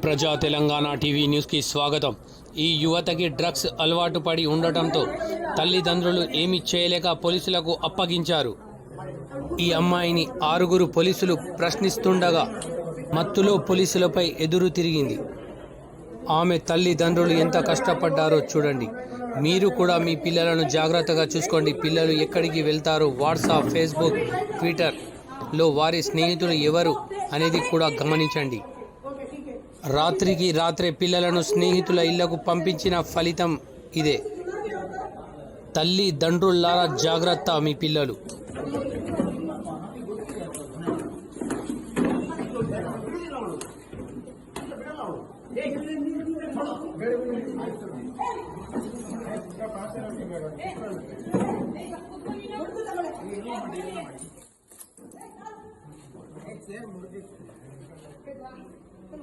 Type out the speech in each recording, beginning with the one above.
ప్రజా తెలంగాణ టీవీ న్యూస్కి స్వాగతం. ఈ యువతకి డ్రగ్స్ అలవాటు పడి ఉండటంతో తల్లిదండ్రులు ఏమీ చేయలేక పోలీసులకు అప్పగించారు. ఈ అమ్మాయిని 6 పోలీసులు ప్రశ్నిస్తుండగా మత్తులో పోలీసులపై ఎదురు తిరిగింది. ఆమె తల్లిదండ్రులు ఎంత కష్టపడ్డారో చూడండి. మీరు కూడా మీ పిల్లలను జాగ్రత్తగా చూసుకోండి. పిల్లలు ఎక్కడికి వెళ్తారో వాట్సాప్, ఫేస్బుక్, ట్విట్టర్లో వారి స్నేహితులు ఎవరు అనేది కూడా గమనించండి. రాత్రికి రాత్రే పిల్లలను స్నేహితుల ఇళ్లకు పంపించిన ఫలితం ఇదే. తల్లిదండ్రులారా జాగ్రత్త, మీ పిల్లలు.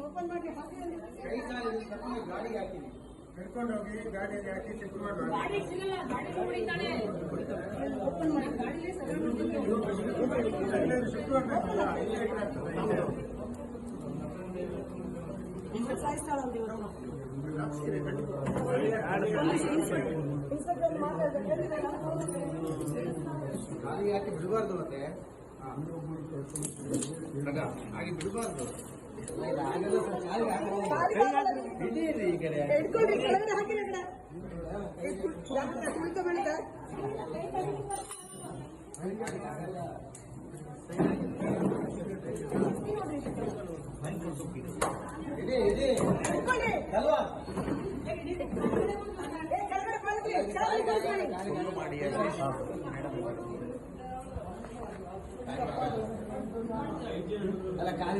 ಓಪನ್ ಮಾಡಿ ಕೈ ಕಾಲು ತಕೊಂಡು ಗಾಡಿ ಹಾಕಿ ಕರ್ಕೊಂಡು ಹೋಗಿ ಗಾಡಿ ಹಾಕಿ ಚೆಕ್ ಮಾಡಿ ಗಾಡಿ ಸಿಗಲ್ಲ, ಗಾಡಿ ನೋಡಿದ್ದಾಳೆ. ಓಪನ್ ಮಾಡಿ ಗಾಡಿಗೆ ಗಾಡಿ ಹಾಕಿ ಬಿಡಬಾರ್ದು, ಮತ್ತೆ ಹಾಗೆ ಬಿಡಬಾರ್ದು. ಅಲ್ಲ ಖಾಲಿ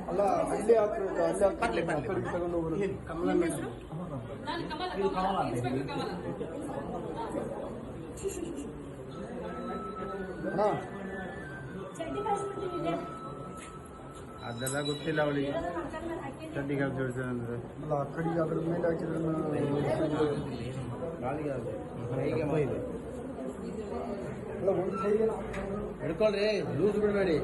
ಅಲ್ಲ ಅಲ್ಲಿ ಹಾಕ್ಬೇಕು, ಅಲ್ಲಿ ತಗೊಂಡು ಹೋಗ್ಬೋದು. ಕಮಲ ಮೇಡಮ್ ಅದೆಲ್ಲ ಗೊತ್ತಿಲ್ಲ ಅವಳಿಗೆ. ಚಡ್ಡಿಗೆ ಹಾಕಿ ಅಂದ್ರೆ ಅಲ್ಲ ಆ ಕಡೆಗೆ ಅದ್ರ ಮೇಲೆ ಹಾಕಿದ್ರೆ ಗಾಳಿಗೆ ಇದೆ. ಅಲ್ಲ ಒಂದು ಸೈಡ್ ಹಿಡ್ಕೊಳ್ರಿ, ಲೂಸ್ ಬಿಡಬೇಡಿ.